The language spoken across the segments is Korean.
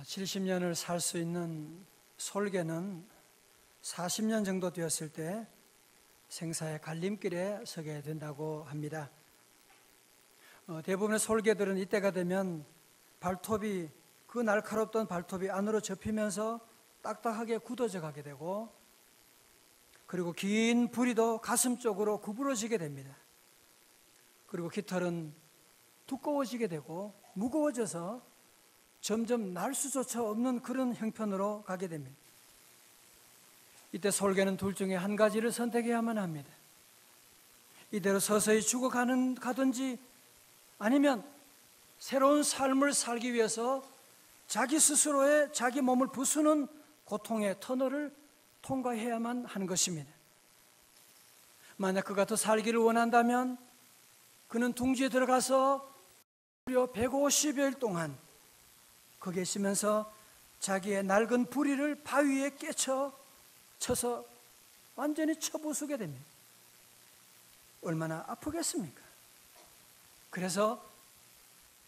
70년을 살 수 있는 솔개는 40년 정도 되었을 때 생사의 갈림길에 서게 된다고 합니다. 대부분의 솔개들은 이때가 되면 발톱이, 그 날카롭던 발톱이 안으로 접히면서 딱딱하게 굳어져 가게 되고, 그리고 긴 부리도 가슴 쪽으로 구부러지게 됩니다. 그리고 깃털은 두꺼워지게 되고 무거워져서 점점 날 수조차 없는 그런 형편으로 가게 됩니다. 이때 솔개는 둘 중에 한 가지를 선택해야만 합니다. 이대로 서서히 가든지 아니면 새로운 삶을 살기 위해서 자기 스스로의 자기 몸을 부수는 고통의 터널을 통과해야만 하는 것입니다. 만약 그가 더 살기를 원한다면 그는 둥지에 들어가서 무려 150여일 동안 거기에 있으면서 자기의 낡은 부리를 바위에 쳐서 완전히 쳐부수게 됩니다. 얼마나 아프겠습니까? 그래서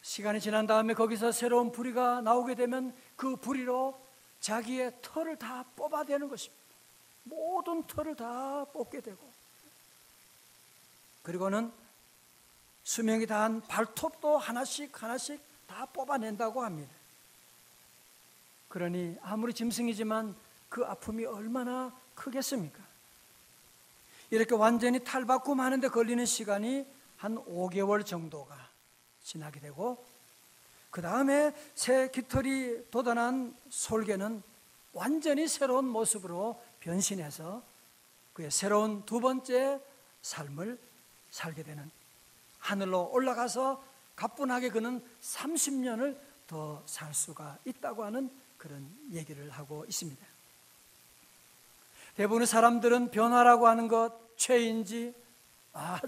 시간이 지난 다음에 거기서 새로운 부리가 나오게 되면 그 부리로 자기의 털을 다 뽑아대는 것입니다. 모든 털을 다 뽑게 되고, 그리고는 수명이 다한 발톱도 하나씩 다 뽑아낸다고 합니다. 그러니 아무리 짐승이지만 그 아픔이 얼마나 크겠습니까? 이렇게 완전히 탈바꿈하는 데 걸리는 시간이 한 5개월 정도가 지나게 되고, 그 다음에 새 깃털이 돋아난 솔개는 완전히 새로운 모습으로 변신해서 그의 새로운 두 번째 삶을 살게 되는, 하늘로 올라가서 가뿐하게 그는 30년을 더 살 수가 있다고 하는 그런 얘기를 하고 있습니다. 대부분의 사람들은 변화라고 하는 것 죄인지,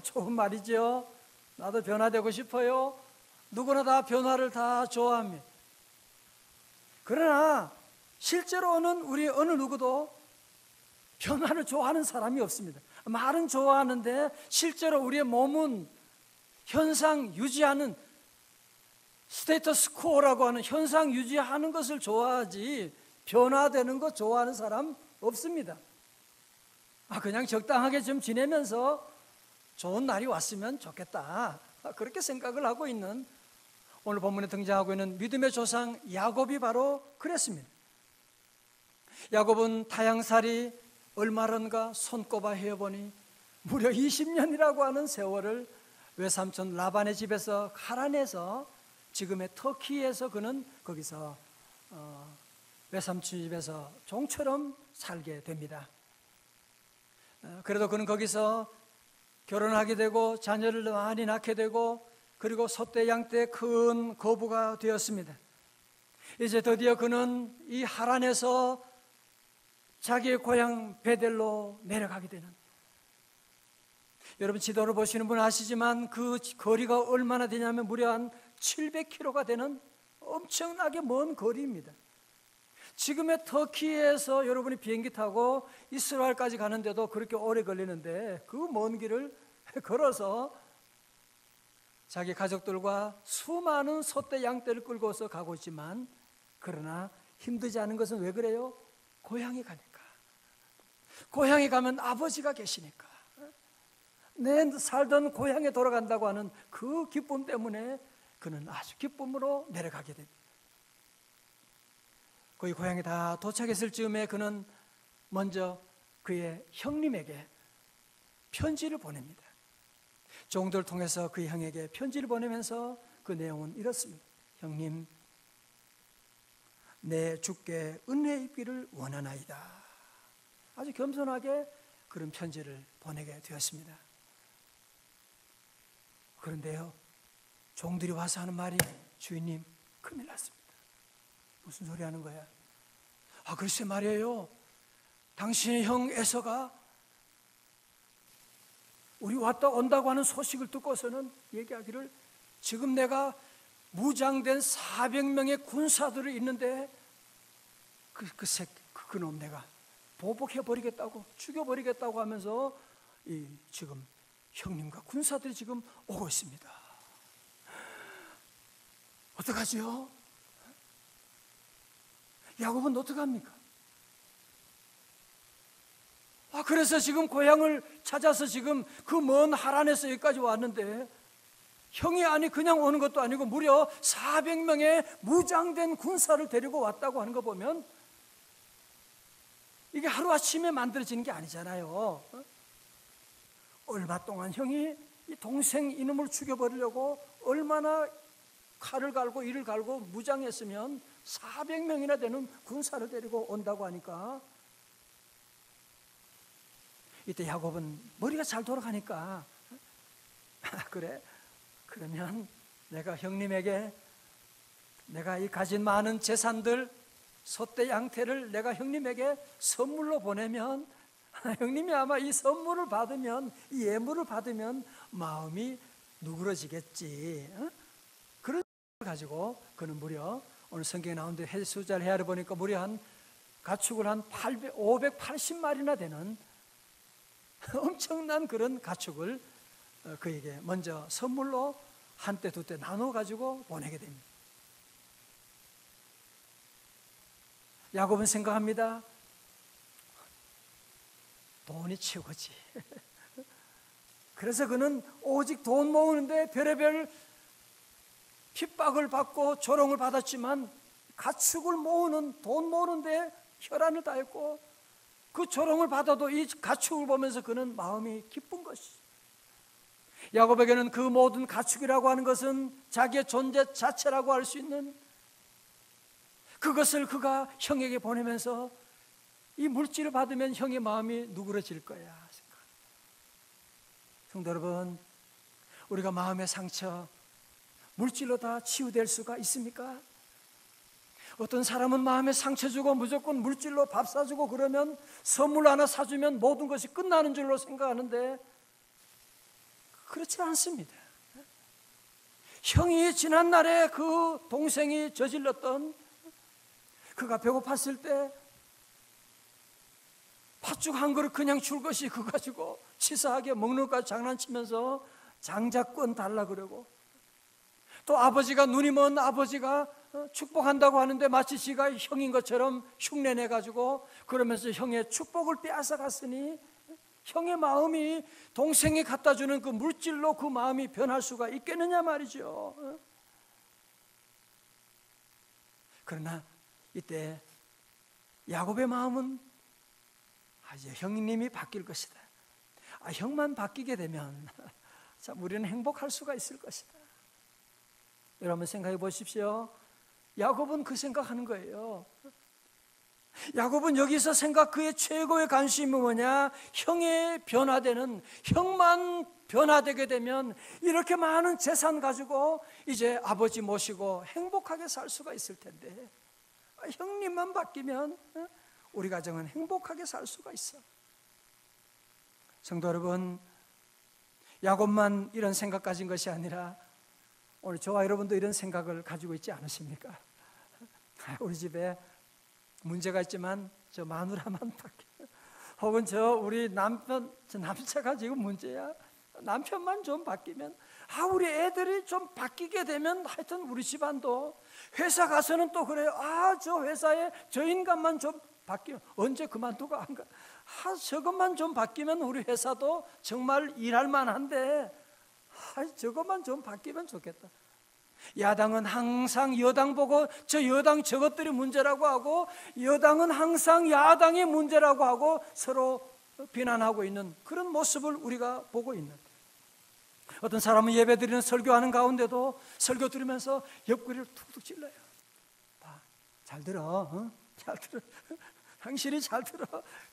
좋은 말이죠. 나도 변화되고 싶어요. 누구나 다 변화를 다 좋아합니다. 그러나 실제로는 우리 어느 누구도 변화를 좋아하는 사람이 없습니다. 말은 좋아하는데 실제로 우리의 몸은 현상 유지하는, 스테이터스 코어라고 하는 현상 유지하는 것을 좋아하지 변화되는 것 좋아하는 사람 없습니다. 그냥 적당하게 좀 지내면서 좋은 날이 왔으면 좋겠다, 그렇게 생각을 하고 있는, 오늘 본문에 등장하고 있는 믿음의 조상 야곱이 바로 그랬습니다. 야곱은 타향살이 얼마런가 손꼽아 헤어보니 무려 20년이라고 하는 세월을 외삼촌 라반의 집에서 갈아내서 지금의 터키에서 그는 거기서 외삼촌 집에서 종처럼 살게 됩니다. 그래도 그는 거기서 결혼하게 되고 자녀를 많이 낳게 되고, 그리고 소떼 양떼 큰 거부가 되었습니다. 이제 드디어 그는 이 하란에서 자기의 고향 베델로 내려가게 되는, 여러분 지도를 보시는 분은 아시지만 그 거리가 얼마나 되냐면 무려 한 700km가 되는 엄청나게 먼 거리입니다. 지금의 터키에서 여러분이 비행기 타고 이스라엘까지 가는데도 그렇게 오래 걸리는데, 그 먼 길을 걸어서 자기 가족들과 수많은 소떼 양떼를 끌고서 가고 있지만, 그러나 힘들지 않은 것은 왜 그래요? 고향에 가니까. 고향에 가면 아버지가 계시니까, 내 살던 고향에 돌아간다고 하는 그 기쁨 때문에 그는 아주 기쁨으로 내려가게 됩니다. 거의 고향에 다 도착했을 즈음에 그는 먼저 그의 형님에게 편지를 보냅니다. 종들을 통해서 그 형에게 편지를 보내면서 그 내용은 이렇습니다. 형님, 내 주께 은혜 입기를 원하나이다. 아주 겸손하게 그런 편지를 보내게 되었습니다. 그런데요, 종들이 와서 하는 말이, 주인님, 큰일 났습니다. 무슨 소리 하는 거야? 글쎄 말이에요, 당신의 형 에서가 우리 온다고 하는 소식을 듣고서는 얘기하기를, 지금 내가 무장된 400명의 군사들이 있는데 그놈 내가 보복해버리겠다고, 죽여버리겠다고 하면서 지금 형님과 군사들이 지금 오고 있습니다. 어떡하지요? 야곱은 어떡합니까? 그래서 지금 고향을 찾아서 지금 그 먼 하란에서 여기까지 왔는데, 형이 아니 그냥 오는 것도 아니고 무려 400명의 무장된 군사를 데리고 왔다고 하는 거 보면 이게 하루아침에 만들어지는 게 아니잖아요. 얼마 동안 형이 이 동생 이놈을 죽여버리려고 얼마나 칼을 갈고 이를 갈고 무장했으면 400명이나 되는 군사를 데리고 온다고 하니까, 이때 야곱은 머리가 잘 돌아가니까 그래, 그러면 내가 형님에게 내가 이 가진 많은 재산들, 소떼 양태를 내가 형님에게 선물로 보내면 형님이 아마 이 선물을 받으면, 이 예물을 받으면 마음이 누그러지겠지. 그런 걸 가지고 그는 무려 오늘 성경에 나오는데 숫자를 헤아려 보니까 무려 한 가축을 한 580마리나 되는 엄청난 그런 가축을 그에게 먼저 선물로 한때 두때 나눠 가지고 보내게 됩니다. 야곱은 생각합니다. 돈이 최고지. 그래서 그는 오직 돈 모으는데 별의별 핍박을 받고 조롱을 받았지만 가축을 모으는, 돈 모으는데 혈안을 다했고, 그 조롱을 받아도 이 가축을 보면서 그는 마음이 기쁜 것이. 야곱에게는 그 모든 가축이라고 하는 것은 자기의 존재 자체라고 할 수 있는, 그것을 그가 형에게 보내면서 이 물질을 받으면 형의 마음이 누그러질 거야 생각. 성도 여러분, 우리가 마음의 상처 물질로 다 치유될 수가 있습니까? 어떤 사람은 마음에 상처 주고 무조건 물질로 밥 사주고 그러면, 선물 하나 사주면 모든 것이 끝나는 줄로 생각하는데 그렇지 않습니다. 형이 지난날에 그 동생이 저질렀던, 그가 배고팠을 때 팥죽 한 그릇 그냥 줄 것이 그거 가지고 치사하게 먹는 것까지 장난치면서 장자권 달라 그러고, 또 아버지가, 눈이 먼 아버지가 축복한다고 하는데 마치 지가 형인 것처럼 흉내내 가지고 그러면서 형의 축복을 빼앗아 갔으니 형의 마음이 동생이 갖다 주는 그 물질로 그 마음이 변할 수가 있겠느냐 말이죠. 그러나 이때 야곱의 마음은 이제 형님이 바뀔 것이다. 형만 바뀌게 되면 참 우리는 행복할 수가 있을 것이다. 여러분 생각해 보십시오. 야곱은 그 생각하는 거예요. 야곱은 여기서 그의 최고의 관심이 뭐냐? 형의 변화되는, 형만 변화되게 되면 이렇게 많은 재산 가지고 이제 아버지 모시고 행복하게 살 수가 있을 텐데, 형님만 바뀌면 우리 가정은 행복하게 살 수가 있어. 성도 여러분, 야곱만 이런 생각 가진 것이 아니라 오늘 저와 여러분도 이런 생각을 가지고 있지 않으십니까? 우리 집에 문제가 있지만 저 마누라만 바뀌면, 혹은 우리 남편, 저 남자가 지금 문제야, 남편만 좀 바뀌면, 우리 애들이 좀 바뀌게 되면 하여튼 우리 집안도, 회사 가서는 또 그래요. 저 회사에 저 인간만 좀 바뀌면, 언제 그만두고 안 가? 저것만 좀 바뀌면 우리 회사도 정말 일할 만한데, 저것만 좀 바뀌면 좋겠다. 야당은 항상 여당 보고 저 여당 저것들이 문제라고 하고, 여당은 항상 야당이 문제라고 하고 서로 비난하고 있는 그런 모습을 우리가 보고 있는. 어떤 사람은 예배드리는 설교하는 가운데도 설교 들으면서 옆구리를 툭툭 찔러요. 잘 들어, 잘 들어. 당신이 잘 들어.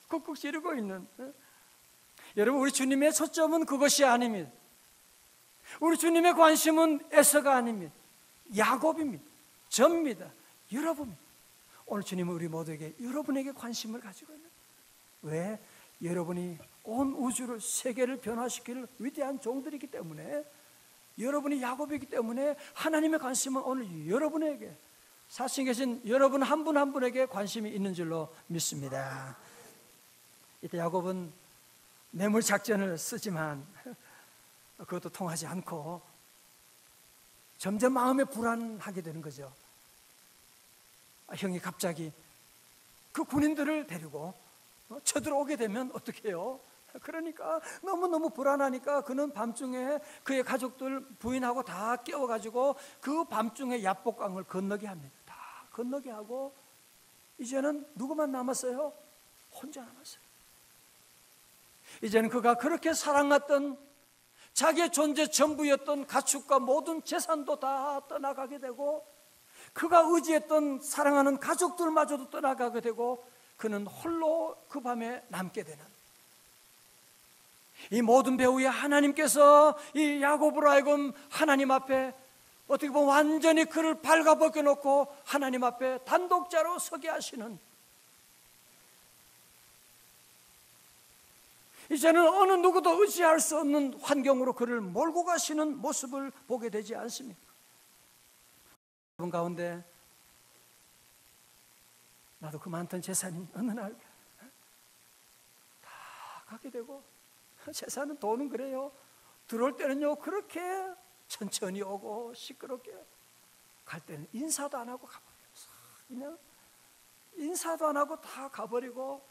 쿡쿡 찌르고 있는. 여러분, 우리 주님의 초점은 그것이 아닙니다. 우리 주님의 관심은 에서가 아닙니다. 야곱입니다. 저입니다. 여러분입니다. 오늘 주님은 우리 모두에게, 여러분에게 관심을 가지고 있는. 왜? 여러분이 온 우주를, 세계를 변화시킬 위대한 종들이기 때문에, 여러분이 야곱이기 때문에 하나님의 관심은 오늘 여러분에게, 사신 계신 여러분 한 분 한 분에게 관심이 있는 줄로 믿습니다. 이때 야곱은 뇌물 작전을 쓰지만 그것도 통하지 않고 점점 마음에 불안하게 되는 거죠. 형이 갑자기 그 군인들을 데리고 쳐들어오게 되면 어떻게 해요? 그러니까 너무너무 불안하니까 그는 밤중에 그의 가족들 부인하고 다 깨워가지고 그 밤중에 야복강을 건너게 합니다. 다 건너게 하고 이제는 누구만 남았어요? 혼자 남았어요. 이제는 그가 그렇게 사랑했던 자기의 존재 전부였던 가축과 모든 재산도 다 떠나가게 되고 그가 의지했던 사랑하는 가족들마저도 떠나가게 되고 그는 홀로 그 밤에 남게 되는, 이 모든 배후에 하나님께서 이 야곱으로 하여금 하나님 앞에 어떻게 보면 완전히 그를 발가벗겨 놓고 하나님 앞에 단독자로 서게 하시는, 이제는 어느 누구도 의지할 수 없는 환경으로 그를 몰고 가시는 모습을 보게 되지 않습니까? 여러분 가운데 나도 그 많던 재산이 어느 날 다 가게 되고, 재산은 돈은 그래요. 들어올 때는요 그렇게 천천히 오고 시끄럽게, 갈 때는 인사도 안 하고 가버려요. 그냥 인사도 안 하고 다 가버리고,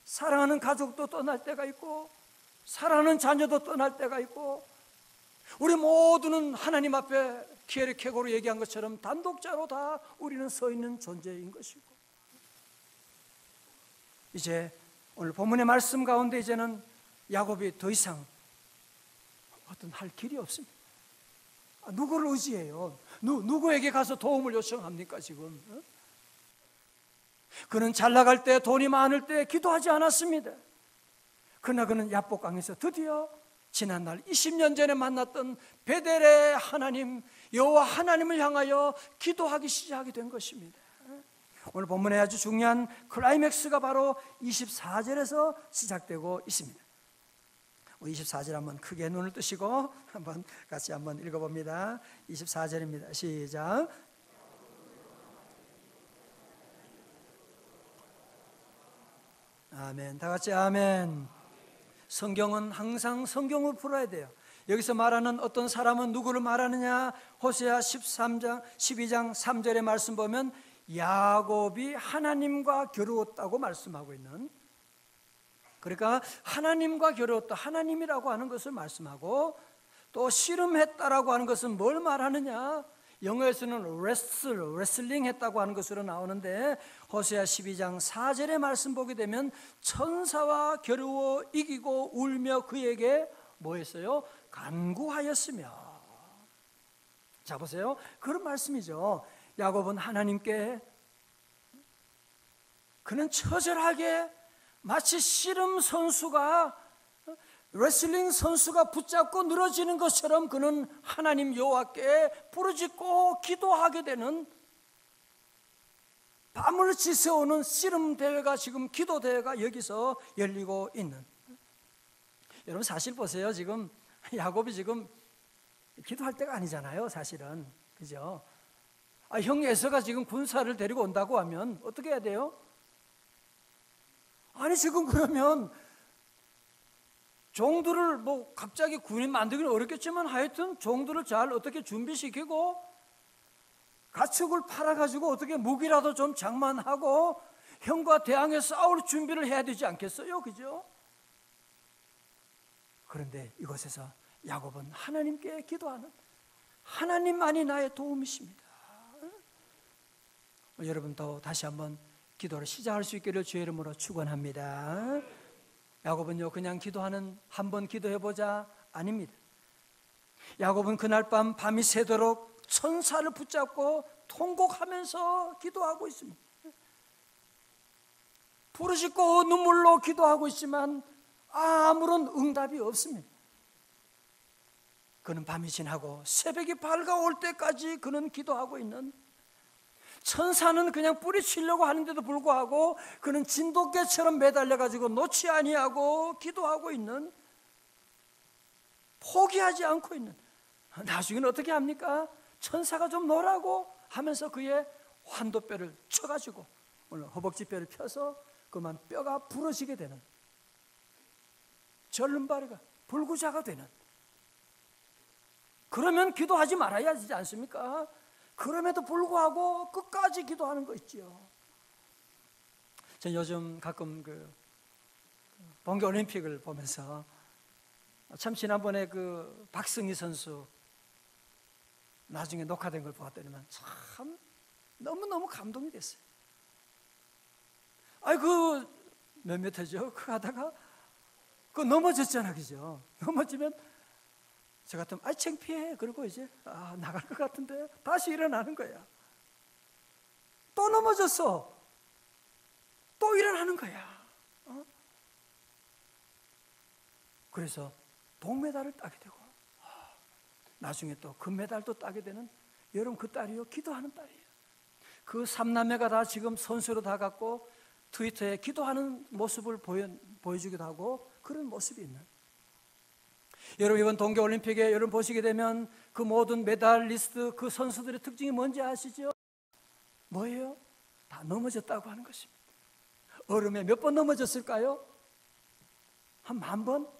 사랑하는 가족도 떠날 때가 있고 사랑하는 자녀도 떠날 때가 있고, 우리 모두는 하나님 앞에 키에르케고로 얘기한 것처럼 단독자로 다 우리는 서 있는 존재인 것이고, 이제 오늘 본문의 말씀 가운데 이제는 야곱이 더 이상 어떤 할 길이 없습니다. 누구를 의지해요? 누구에게 가서 도움을 요청합니까 지금? 그는 잘 나갈 때, 돈이 많을 때 기도하지 않았습니다. 그러나 그는 야복강에서 드디어 지난날 20년 전에 만났던 베델의 하나님 여호와 하나님을 향하여 기도하기 시작이 된 것입니다. 오늘 본문에 아주 중요한 클라이맥스가 바로 24절에서 시작되고 있습니다. 24절 한번 크게 눈을 뜨시고 한번 같이 한번 읽어봅니다. 24절입니다. 시작. 아멘. 다 같이 아멘. 성경은 항상 성경을 풀어야 돼요. 여기서 말하는 어떤 사람은 누구를 말하느냐? 호세아 12장 3절의 말씀 보면 야곱이 하나님과 겨루었다고 말씀하고 있는, 그러니까 하나님과 겨루었다, 하나님이라고 하는 것을 말씀하고, 또 씨름했다라고 하는 것은 뭘 말하느냐? 영어에서는 레슬링 했다고 하는 것으로 나오는데, 호세아 12장 4절의 말씀 보게 되면 천사와 겨루어 이기고 울며 그에게 뭐 했어요? 간구하였으며. 자 보세요, 그런 말씀이죠. 야곱은 하나님께 그는 처절하게 마치 씨름 선수가, 레슬링 선수가 붙잡고 늘어지는 것처럼 그는 하나님 여호와께 부르짖고 기도하게 되는, 밤을 지새우는 씨름 대회가, 지금 기도 대회가 여기서 열리고 있는. 여러분 사실 보세요, 지금 야곱이 지금 기도할 때가 아니잖아요 사실은, 그죠? 형 에서가 지금 군사를 데리고 온다고 하면 어떻게 해야 돼요? 아니 지금 그러면 종들을 뭐 갑자기 군인 만들기는 어렵겠지만 하여튼 종들을 잘 어떻게 준비시키고 가축을 팔아가지고 어떻게 무기라도 좀 장만하고 형과 대항해 싸울 준비를 해야 되지 않겠어요? 그죠? 그런데 이곳에서 야곱은 하나님께 기도하는, 하나님만이 나의 도움이십니다. 여러분도 다시 한번 기도를 시작할 수 있기를 주의 이름으로 축원합니다. 야곱은요 그냥 기도하는, 한번 기도해보자 아닙니다. 야곱은 그날 밤이 새도록 천사를 붙잡고 통곡하면서 기도하고 있습니다. 부르짖고 눈물로 기도하고 있지만 아무런 응답이 없습니다. 그는 밤이 지나고 새벽이 밝아올 때까지 그는 기도하고 있는, 천사는 그냥 뿌리치려고 하는데도 불구하고 그는 진돗개처럼 매달려가지고 놓지 아니하고 기도하고 있는, 포기하지 않고 있는. 나중에는 어떻게 합니까? 천사가 좀 놀라고 하면서 그의 환도뼈를 쳐가지고, 오늘 허벅지뼈를 펴서 그만 뼈가 부러지게 되는, 절름발이가 불구자가 되는. 그러면 기도하지 말아야 하지 않습니까? 그럼에도 불구하고 끝까지 기도하는 거 있지요. 전 요즘 가끔 동계올림픽을 보면서 참 지난번에 박승희 선수 나중에 녹화된 걸 보았더니만 참 너무너무 감동이 됐어요. 몇 미터죠? 하다가 넘어졌잖아, 그죠? 넘어지면 저 같으면 창피해. 그리고 이제 나갈 것 같은데 다시 일어나는 거야. 또 넘어졌어. 또 일어나는 거야. 그래서 동메달을 따게 되고 나중에 또 금메달도 따게 되는, 여러분 그 딸이요, 기도하는 딸이에요. 그 삼남매가 다 지금 선수로 다 갖고 트위터에 기도하는 모습을 보여주기도 하고 그런 모습이 있는. 여러분 이번 동계올림픽에 여러분 보시게 되면 그 모든 메달리스트 그 선수들의 특징이 뭔지 아시죠? 뭐예요? 다 넘어졌다고 하는 것입니다. 얼음에 몇 번 넘어졌을까요? 한 10,000번?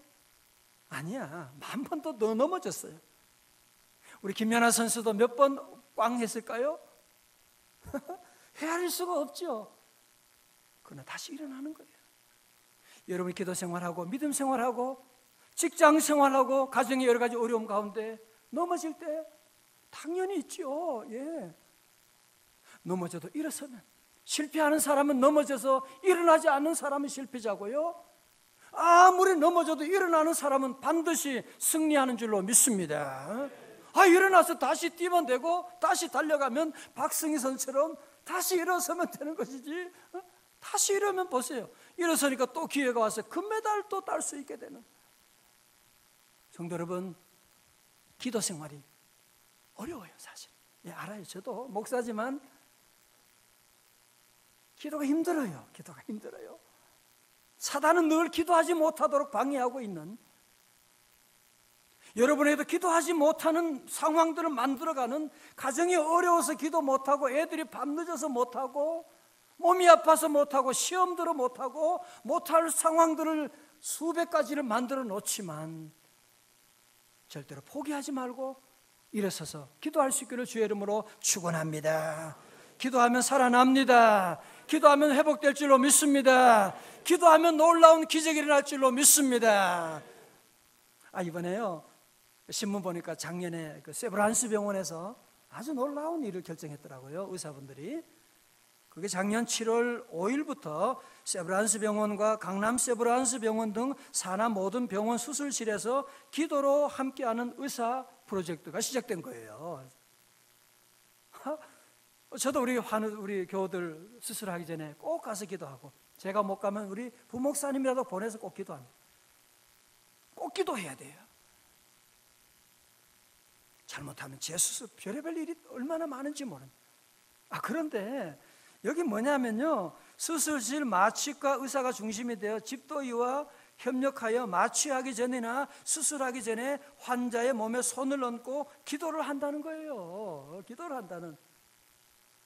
아니야, 10,000번도 더 넘어졌어요. 우리 김연아 선수도 몇 번 꽝 했을까요? 헤아릴 수가 없죠. 그러나 다시 일어나는 거예요. 여러분이 기도 생활하고 믿음 생활하고 직장 생활하고 가정의 여러 가지 어려움 가운데 넘어질 때 당연히 있죠. 예. 넘어져도 일어서면, 실패하는 사람은 넘어져서 일어나지 않는 사람은 실패자고요, 아무리 넘어져도 일어나는 사람은 반드시 승리하는 줄로 믿습니다. 일어나서 다시 뛰면 되고 다시 달려가면 박승희 선수처럼 다시 일어서면 되는 것이지, 다시 일어면 보세요, 일어서니까 또 기회가 와서 금메달 또 딸 수 있게 되는. 성도 여러분, 기도 생활이 어려워요, 사실. 예, 알아요. 저도 목사지만 기도가 힘들어요. 기도가 힘들어요. 사단은 늘 기도하지 못하도록 방해하고 있는, 여러분에게도 기도하지 못하는 상황들을 만들어가는, 가정이 어려워서 기도 못하고 애들이 밤늦어서 못하고 몸이 아파서 못하고 시험들어 못하고 못할 상황들을 수백 가지를 만들어 놓지만 절대로 포기하지 말고 일어서서 기도할 수 있기를 주의 이름으로 축원합니다. 기도하면 살아납니다. 기도하면 회복될 줄로 믿습니다. 기도하면 놀라운 기적이 일어날 줄로 믿습니다. 이번에요, 신문 보니까 작년에 세브란스 병원에서 아주 놀라운 일을 결정했더라고요, 의사분들이. 그게 작년 7월 5일부터 세브란스 병원과 강남 세브란스 병원 등 산하 모든 병원 수술실에서 기도로 함께하는 의사 프로젝트가 시작된 거예요. 저도 우리 교우들 수술하기 전에 꼭 가서 기도하고, 제가 못 가면 우리 부목사님이라도 보내서 꼭 기도합니다. 꼭 기도해야 돼요. 잘못하면 재수술 별의별 일이 얼마나 많은지 모르는. 그런데 여기 뭐냐면요, 수술실 마취과 의사가 중심이 되어 집도의와 협력하여 마취하기 전이나 수술하기 전에 환자의 몸에 손을 얹고 기도를 한다는 거예요. 기도를 한다는.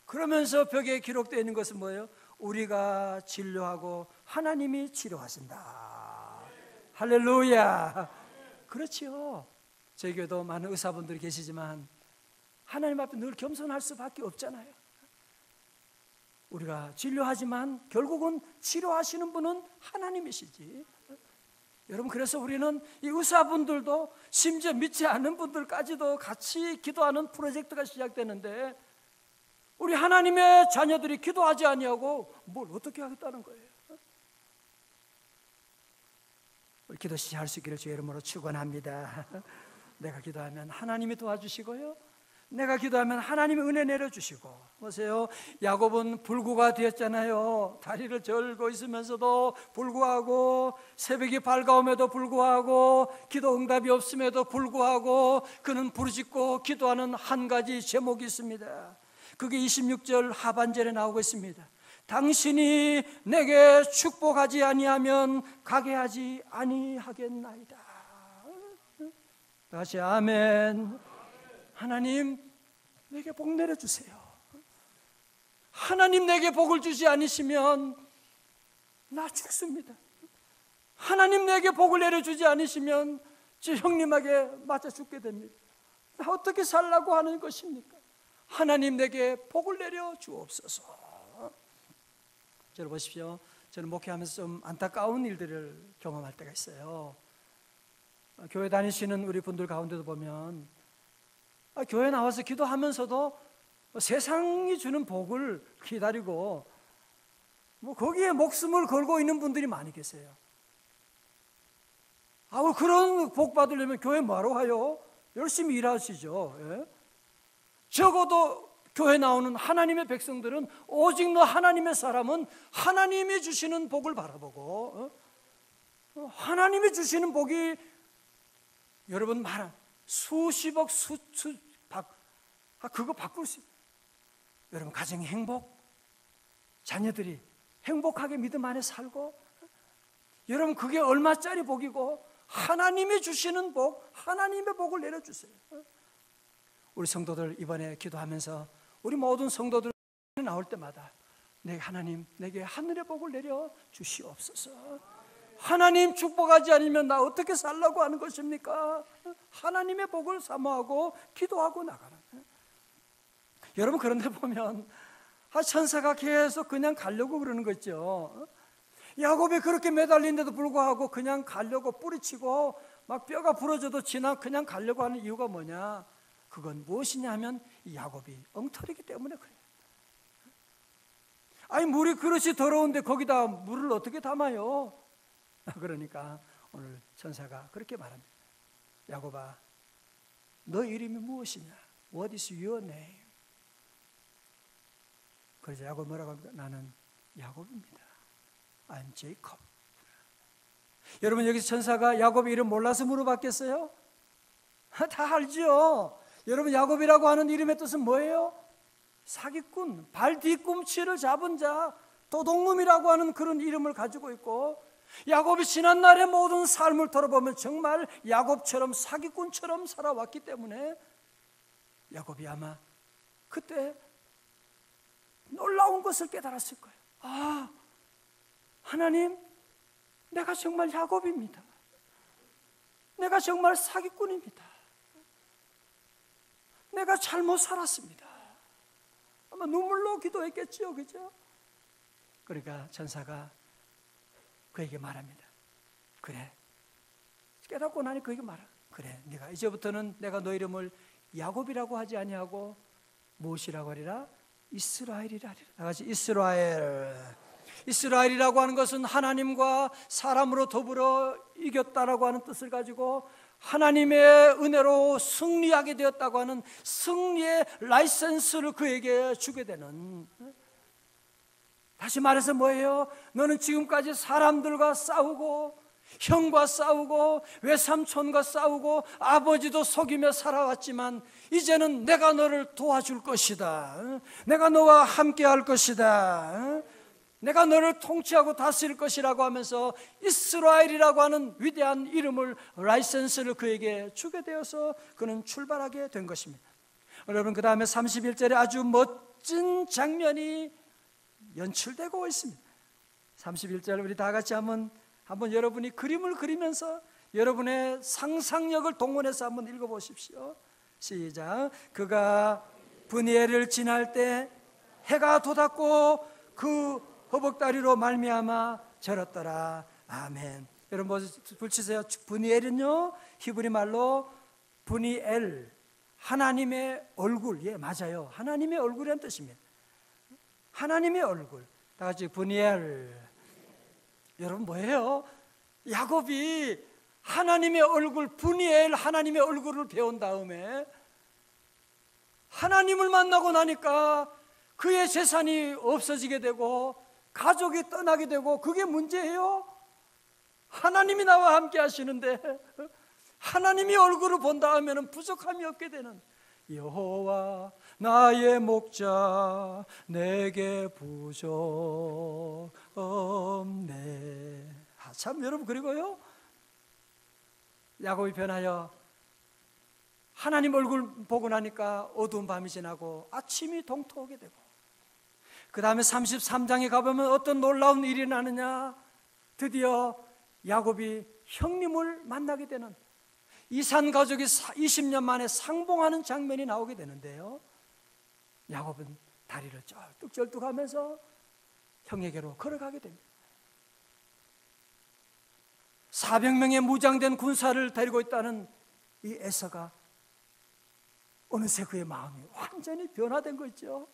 그러면서 벽에 기록되어 있는 것은 뭐예요? 우리가 진료하고 하나님이 치료하신다. 할렐루야. 그렇지요. 저희 교회도 많은 의사분들이 계시지만 하나님 앞에 늘 겸손할 수밖에 없잖아요. 우리가 진료하지만 결국은 치료하시는 분은 하나님이시지. 여러분, 그래서 우리는 이 의사분들도 심지어 믿지 않는 분들까지도 같이 기도하는 프로젝트가 시작되는데, 우리 하나님의 자녀들이 기도하지 아니하고 뭘 어떻게 하겠다는 거예요? 우리 기도 시작할 수 있기를 주의 이름으로 축원합니다. 내가 기도하면 하나님이 도와주시고요, 내가 기도하면 하나님이 은혜 내려주시고. 보세요, 야곱은 불구가 되었잖아요. 다리를 절고 있으면서도 불구하고, 새벽이 밝아옴에도 불구하고, 기도 응답이 없음에도 불구하고 그는 부르짖고 기도하는 한 가지 제목이 있습니다. 그게 26절 하반절에 나오고 있습니다. 당신이 내게 축복하지 아니하면 가게 하지 아니하겠나이다. 다시 아멘. 하나님, 내게 복 내려주세요. 하나님 내게 복을 주지 않으시면 나 죽습니다. 하나님 내게 복을 내려주지 않으시면 제 형님에게 맞아 죽게 됩니다. 나 어떻게 살라고 하는 것입니까? 하나님 내게 복을 내려 주옵소서. 저를 보십시오. 저는 목회하면서 좀 안타까운 일들을 경험할 때가 있어요. 교회 다니시는 우리 분들 가운데도 보면 교회 나와서 기도하면서도 세상이 주는 복을 기다리고 거기에 목숨을 걸고 있는 분들이 많이 계세요. 그런 복 받으려면 교회 뭐하러 와요? 열심히 일하시죠. 예? 적어도 교회 나오는 하나님의 백성들은 오직 너 하나님의 사람은 하나님이 주시는 복을 바라보고 하나님이 주시는 복이 여러분 말한 수십억 그거 바꿀 수 여러분 가정의 행복, 자녀들이 행복하게 믿음 안에 살고 여러분 그게 얼마짜리 복이고 하나님이 주시는 복, 하나님의 복을 내려주세요. 우리 성도들 이번에 기도하면서 우리 모든 성도들 나올 때마다 하나님 내게 하늘의 복을 내려 주시옵소서. 하나님 축복하지 않으면 나 어떻게 살라고 하는 것입니까? 하나님의 복을 사모하고 기도하고 나가는. 여러분 그런데 보면 천사가 계속 그냥 가려고 그러는 거죠. 야곱이 그렇게 매달린데도 불구하고 그냥 가려고 뿌리치고 막 뼈가 부러져도 그냥 가려고 하는 이유가 뭐냐? 그건 무엇이냐 하면 이 야곱이 엉터리기 때문에 그래요. 물이 그릇이 더러운데 거기다 물을 어떻게 담아요? 그러니까 오늘 천사가 그렇게 말합니다. 야곱아, 너 이름이 무엇이냐? What is your name? 그래서 야곱 뭐라고 합니까? 나는 야곱입니다. I'm Jacob. 여러분 여기서 천사가 야곱의 이름 몰라서 물어봤겠어요? 다 알죠. 여러분 야곱이라고 하는 이름의 뜻은 뭐예요? 사기꾼, 발 뒤꿈치를 잡은 자, 도둑놈이라고 하는 그런 이름을 가지고 있고 야곱이 지난날의 모든 삶을 돌아보면 정말 야곱처럼 사기꾼처럼 살아왔기 때문에 야곱이 아마 그때 놀라운 것을 깨달았을 거예요. 하나님, 내가 정말 야곱입니다. 내가 정말 사기꾼입니다. 내가 잘못 살았습니다. 아마 눈물로 기도했겠죠, 그죠? 그러니까 천사가 그에게 말합니다. 그래, 깨닫고 나니 그에게 말하. 그래, 네가 이제부터는 내가 너 이름을 야곱이라고 하지 아니하고 무엇이라고 하리라? 이스라엘이라 하리라. 다 같이 이스라엘. 이스라엘이라고 하는 것은 하나님과 사람으로 더불어 이겼다라고 하는 뜻을 가지고 하나님의 은혜로 승리하게 되었다고 하는 승리의 라이센스를 그에게 주게 되는. 다시 말해서 뭐예요? 너는 지금까지 사람들과 싸우고 형과 싸우고 외삼촌과 싸우고 아버지도 속이며 살아왔지만 이제는 내가 너를 도와줄 것이다. 내가 너와 함께 할 것이다. 내가 너를 통치하고 다스릴 것이라고 하면서 이스라엘이라고 하는 위대한 이름을, 라이센스를 그에게 주게 되어서 그는 출발하게 된 것입니다. 여러분 그 다음에 31절에 아주 멋진 장면이 연출되고 있습니다. 31절 우리 다 같이 한번 여러분이 그림을 그리면서 여러분의 상상력을 동원해서 한번 읽어보십시오. 시작. 그가 브니엘을 지날 때 해가 돋았고 그 허벅다리로 말미암아 절었더라. 아멘. 여러분 불치세요. 브니엘은요 히브리 말로 브니엘, 하나님의 얼굴. 예, 맞아요. 하나님의 얼굴이라는 뜻입니다. 하나님의 얼굴. 다 같이 브니엘. 여러분 뭐예요? 야곱이 하나님의 얼굴, 브니엘, 하나님의 얼굴을 배운 다음에 하나님을 만나고 나니까 그의 재산이 없어지게 되고 가족이 떠나게 되고, 그게 문제예요? 하나님이 나와 함께 하시는데 하나님이 얼굴을 본 다음에는 부족함이 없게 되는. 여호와 나의 목자 내게 부족 없네. 참 여러분, 그리고요 야곱이 변하여 하나님 얼굴 보고 나니까 어두운 밤이 지나고 아침이 동토하게 되고, 그 다음에 33장에 가보면 어떤 놀라운 일이 나느냐. 드디어 야곱이 형님을 만나게 되는, 이산 가족이 20년 만에 상봉하는 장면이 나오게 되는데요, 야곱은 다리를 쩔뚝쩔뚝하면서 형에게로 걸어가게 됩니다. 400명의 무장된 군사를 데리고 있다는 이 에서가 어느새 그의 마음이 완전히 변화된 거 있죠.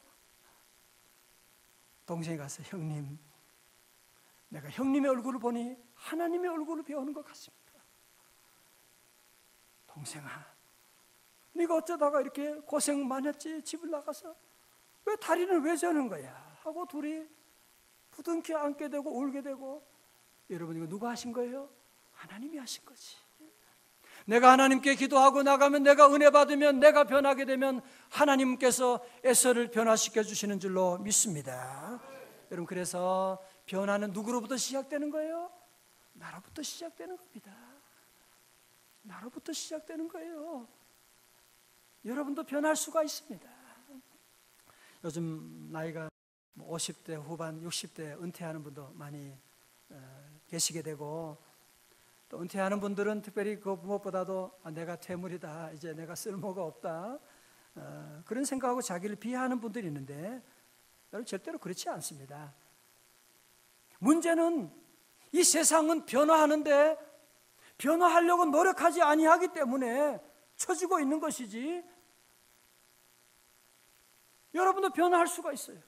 동생이 가서 형님, 내가 형님의 얼굴을 보니 하나님의 얼굴을 배우는 것 같습니다. 동생아, 네가 어쩌다가 이렇게 고생 많이 했지? 집을 나가서 왜 다리는 왜 저는 거야? 하고 둘이 부둥켜 안게 되고 울게 되고. 여러분, 이거 누가 하신 거예요? 하나님이 하신 거지. 내가 하나님께 기도하고 나가면, 내가 은혜 받으면, 내가 변하게 되면 하나님께서 에서를 변화시켜 주시는 줄로 믿습니다. 여러분, 그래서 변화는 누구로부터 시작되는 거예요? 나로부터 시작되는 겁니다. 나로부터 시작되는 거예요. 여러분도 변할 수가 있습니다. 요즘 나이가 50대 후반, 60대 은퇴하는 분도 많이 계시게 되고, 또 은퇴하는 분들은 특별히 그 무엇보다도 내가 퇴물이다, 이제 내가 쓸모가 없다, 그런 생각하고 자기를 비하하는 분들이 있는데, 여러분 절대로 그렇지 않습니다. 문제는 이 세상은 변화하는데 변화하려고 노력하지 아니하기 때문에 처지고 있는 것이지, 여러분도 변화할 수가 있어요.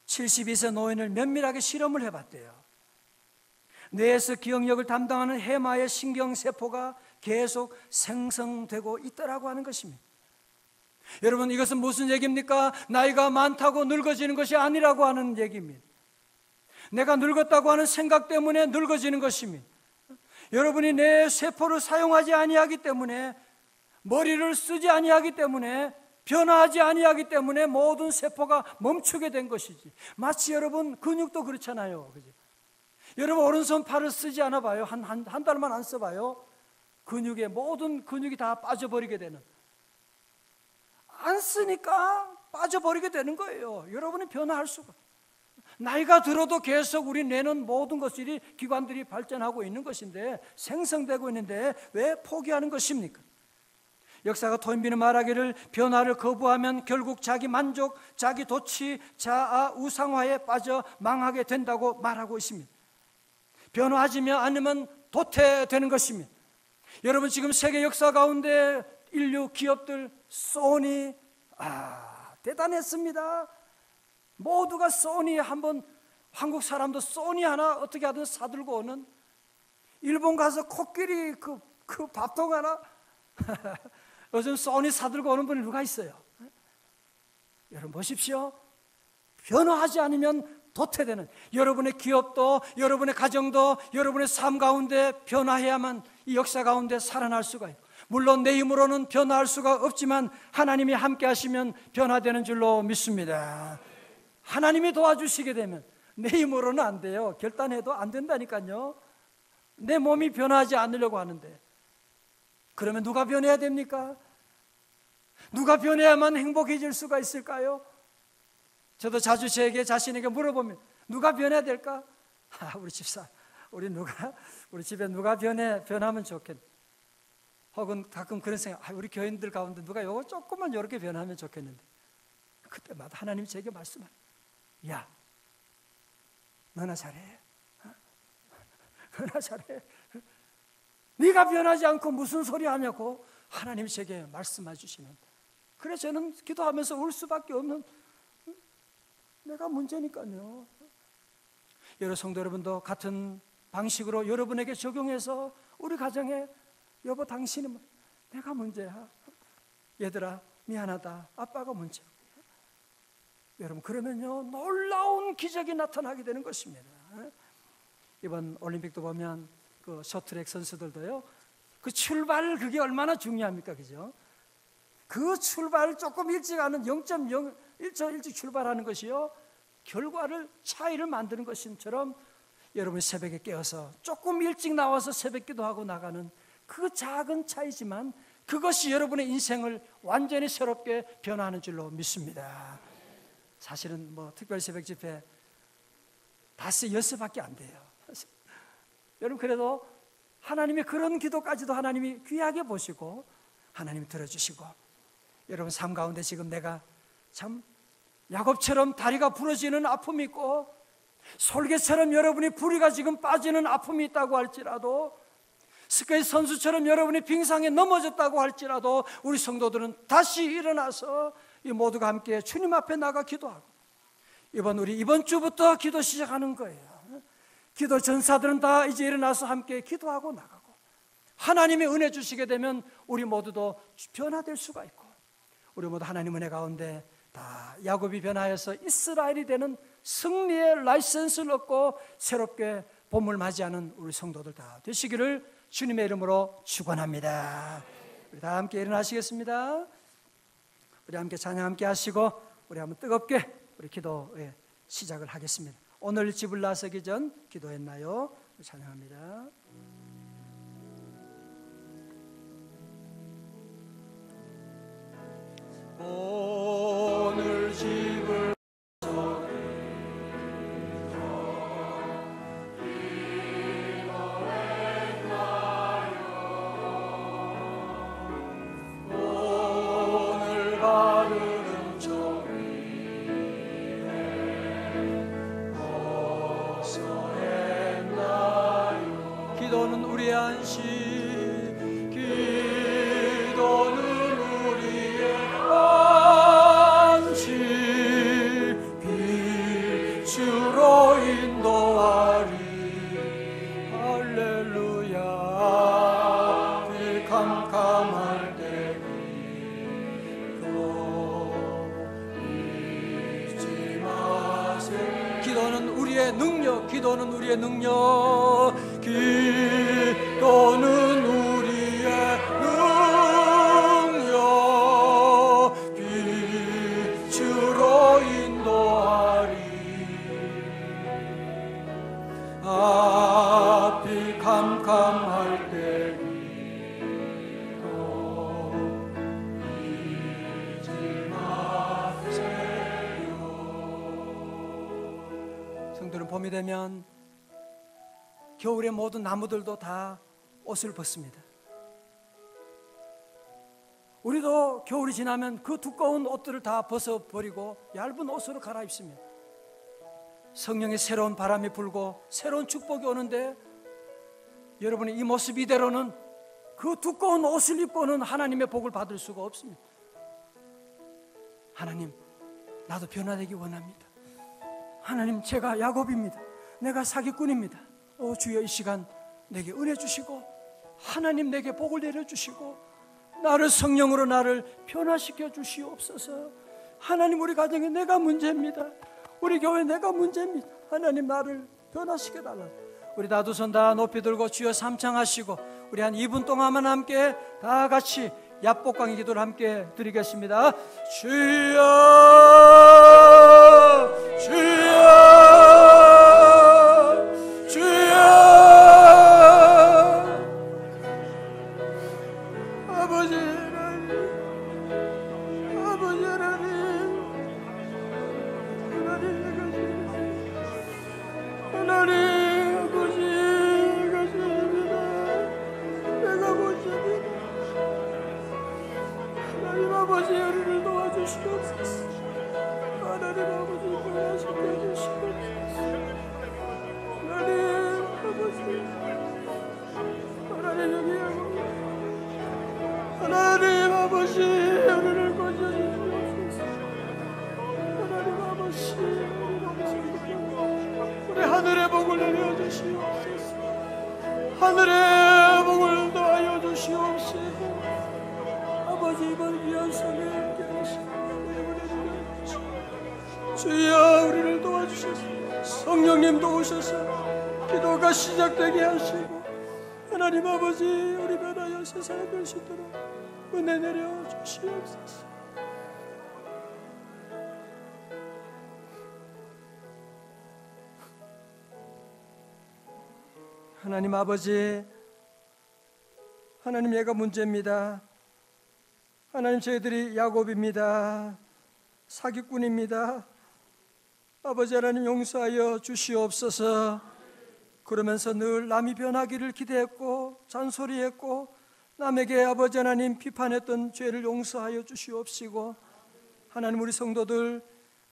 72세 노인을 면밀하게 실험을 해봤대요. 뇌에서 기억력을 담당하는 해마의 신경세포가 계속 생성되고 있더라고 하는 것입니다. 여러분, 이것은 무슨 얘기입니까? 나이가 많다고 늙어지는 것이 아니라고 하는 얘기입니다. 내가 늙었다고 하는 생각 때문에 늙어지는 것입니다. 여러분이 내 세포를 사용하지 아니하기 때문에, 머리를 쓰지 아니하기 때문에, 변화하지 아니하기 때문에 모든 세포가 멈추게 된 것이지. 마치 여러분 근육도 그렇잖아요, 그죠? 여러분 오른손 팔을 쓰지 않아 봐요. 한 달만 안 써봐요. 근육에 모든 근육이 다 빠져버리게 되는, 안 쓰니까 빠져버리게 되는 거예요. 여러분이 변화할 수가. 나이가 들어도 계속 우리 뇌는 모든 것들이, 기관들이 발전하고 있는 것인데, 생성되고 있는데 왜 포기하는 것입니까? 역사가 토인비는 말하기를 변화를 거부하면 결국 자기 만족, 자기 도취, 자아 우상화에 빠져 망하게 된다고 말하고 있습니다. 변화하지 않으면 도태되는 것입니다. 여러분, 지금 세계 역사 가운데 인류 기업들, 소니, 대단했습니다. 모두가 소니, 한번 한국 사람도 소니 하나 어떻게 하든 사들고 오는, 일본 가서 코끼리 그 밥통 하나 요즘 소니 사들고 오는 분이 누가 있어요? 여러분 보십시오. 변화하지 않으면 도태되는, 여러분의 기업도, 여러분의 가정도, 여러분의 삶 가운데 변화해야만 이 역사 가운데 살아날 수가 있고, 물론 내 힘으로는 변화할 수가 없지만 하나님이 함께 하시면 변화되는 줄로 믿습니다. 하나님이 도와주시게 되면, 내 힘으로는 안 돼요. 결단해도 안 된다니까요. 내 몸이 변화하지 않으려고 하는데, 그러면 누가 변해야 됩니까? 누가 변해야만 행복해질 수가 있을까요? 저도 자주 제게 자신에게 물어보면, 누가 변해야 될까? 우리 집사, 우리 집에 누가 변하면 좋겠네. 혹은 가끔 그런 생각, 우리 교인들 가운데 누가 요거 조금만 이렇게 변하면 좋겠는데, 그때마다 하나님이 제게 말씀하세요. 야, 너나 잘해. 너나 잘해. 네가 변하지 않고 무슨 소리 하냐고 하나님이 제게 말씀해 주시는. 그래서 저는 기도하면서 울 수밖에 없는, 내가 문제니까요. 여러 성도 여러분도 같은 방식으로 여러분에게 적용해서 우리 가정에, 여보 당신은 내가 문제야, 얘들아 미안하다, 아빠가 문제야. 여러분, 그러면요 놀라운 기적이 나타나게 되는 것입니다. 이번 올림픽도 보면 그 쇼트트랙 선수들도요, 그 출발, 그게 얼마나 중요합니까, 그죠? 그 출발 조금 일찍 하는 0.01초 일찍 출발하는 것이요, 결과를, 차이를 만드는 것처럼 여러분이 새벽에 깨어서 조금 일찍 나와서 새벽 기도하고 나가는 그 작은 차이지만 그것이 여러분의 인생을 완전히 새롭게 변화하는 줄로 믿습니다. 사실은 뭐 특별 새벽 집회 5, 6밖에 안 돼요. 여러분, 그래도 하나님의 그런 기도까지도 하나님이 귀하게 보시고 하나님이 들어주시고, 여러분 삶 가운데 지금 내가 참 야곱처럼 다리가 부러지는 아픔이 있고 솔개처럼 여러분이 부리가 지금 빠지는 아픔이 있다고 할지라도 스케이트 선수처럼 여러분이 빙상에 넘어졌다고 할지라도 우리 성도들은 다시 일어나서 이 모두가 함께 주님 앞에 나가 기도하고 이번 주부터 기도 시작하는 거예요. 기도 전사들은 다 이제 일어나서 함께 기도하고 나가고 하나님의 은혜 주시게 되면 우리 모두도 변화될 수가 있고 우리 모두 하나님 은혜 가운데 다 야곱이 변화해서 이스라엘이 되는 승리의 라이센스를 얻고 새롭게 봄을 맞이하는 우리 성도들 다 되시기를 주님의 이름으로 축원합니다. 우리 다 함께 일어나시겠습니다. 우리 함께 찬양 함께 하시고 우리 한번 뜨겁게 우리 기도의 시작을 하겠습니다. 오늘 집을 나서기 전 기도했나요? 찬양합니다. 오늘 집을 기도는 우리의 안식, 기도는 우리의 안식, 빛으로 인도하리. 할렐루야. 길 캄캄할 때 잊지 마세요. 기도는 우리의 능력, 기도는 우리의 능력, 기도는 우리의 능력, 빛으로 인도하리. 앞이 캄캄할 때 기도 잊지 마세요. 성도는 봄이 되면 겨울에 모든 나무들도 다 옷을 벗습니다. 우리도 겨울이 지나면 그 두꺼운 옷들을 다 벗어버리고 얇은 옷으로 갈아입습니다. 성령의 새로운 바람이 불고 새로운 축복이 오는데 여러분이 이 모습 이대로는 그 두꺼운 옷을 입고는 하나님의 복을 받을 수가 없습니다. 하나님, 나도 변화되기 원합니다. 하나님, 제가 야곱입니다. 내가 사기꾼입니다. 주여, 이 시간 내게 은혜 주시고 하나님 내게 복을 내려주시고 나를 성령으로 나를 변화시켜 주시옵소서. 하나님, 우리 가정에 내가 문제입니다. 우리 교회 내가 문제입니다. 하나님, 나를 변화시켜 달라. 우리 다 두 손 다 높이 들고 주여 삼창하시고 우리 한 2분 동안만 함께 다 같이 약복강의 기도를 함께 드리겠습니다. 주여 주여 주여, 아버지 하나님, 아버지 하나님, 하나님 아버지 가십니다. 내가 못합니다. 하나님 아버지 우리를 도와주시옵소서. 하나님 아버지 변화시켜 주시옵소서. 하나님 아버지, 하나님 여기하고 하나님 아버지 우리를 건져주시옵소서. 하나님 아버지 우리 하늘의 복을 내려주시옵소서. 하늘의 복을 더하여 주시옵시고 아버지 이번 귀한 성에 함께 하시고 주여 우리를 도와주셔서 성령님도 오셔서 기도가 시작되게 하시고 하나님 아버지 우리 변하여 세상에 될 수 있도록 은혜 내려 주시옵소서. 하나님 아버지, 하나님 얘가 문제입니다. 하나님 저희들이 야곱입니다. 사기꾼입니다. 아버지 하나님 용서하여 주시옵소서. 그러면서 늘 남이 변하기를 기대했고 잔소리했고 남에게 아버지 하나님 비판했던 죄를 용서하여 주시옵시고 하나님 우리 성도들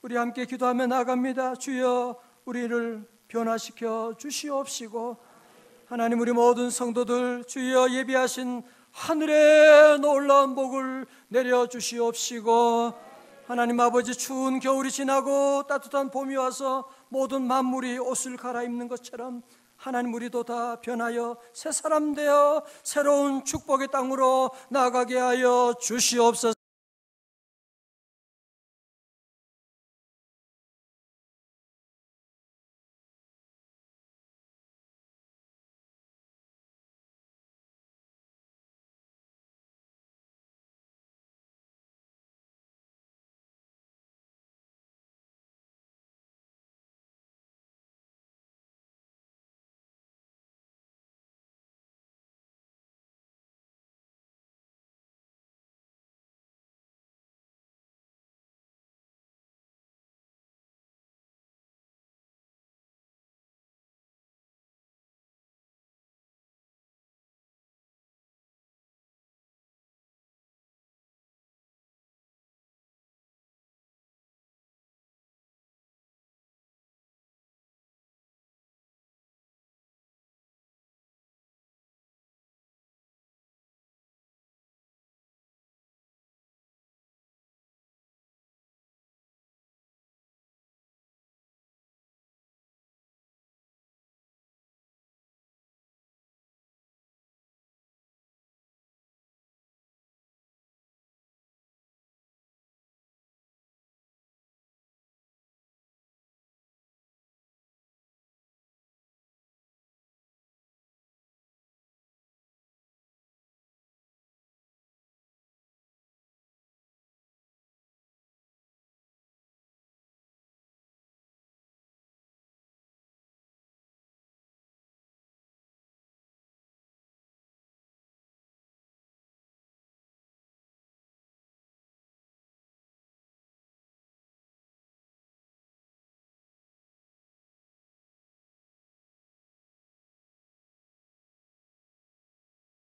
우리 함께 기도하며 나갑니다. 주여, 우리를 변화시켜 주시옵시고, 하나님, 우리 모든 성도들 주여 예비하신 하늘의 놀라운 복을 내려 주시옵시고, 하나님 아버지, 추운 겨울이 지나고 따뜻한 봄이 와서 모든 만물이 옷을 갈아입는 것처럼 하나님, 우리도 다 변하여 새 사람 되어 새로운 축복의 땅으로 나아가게 하여 주시옵소서.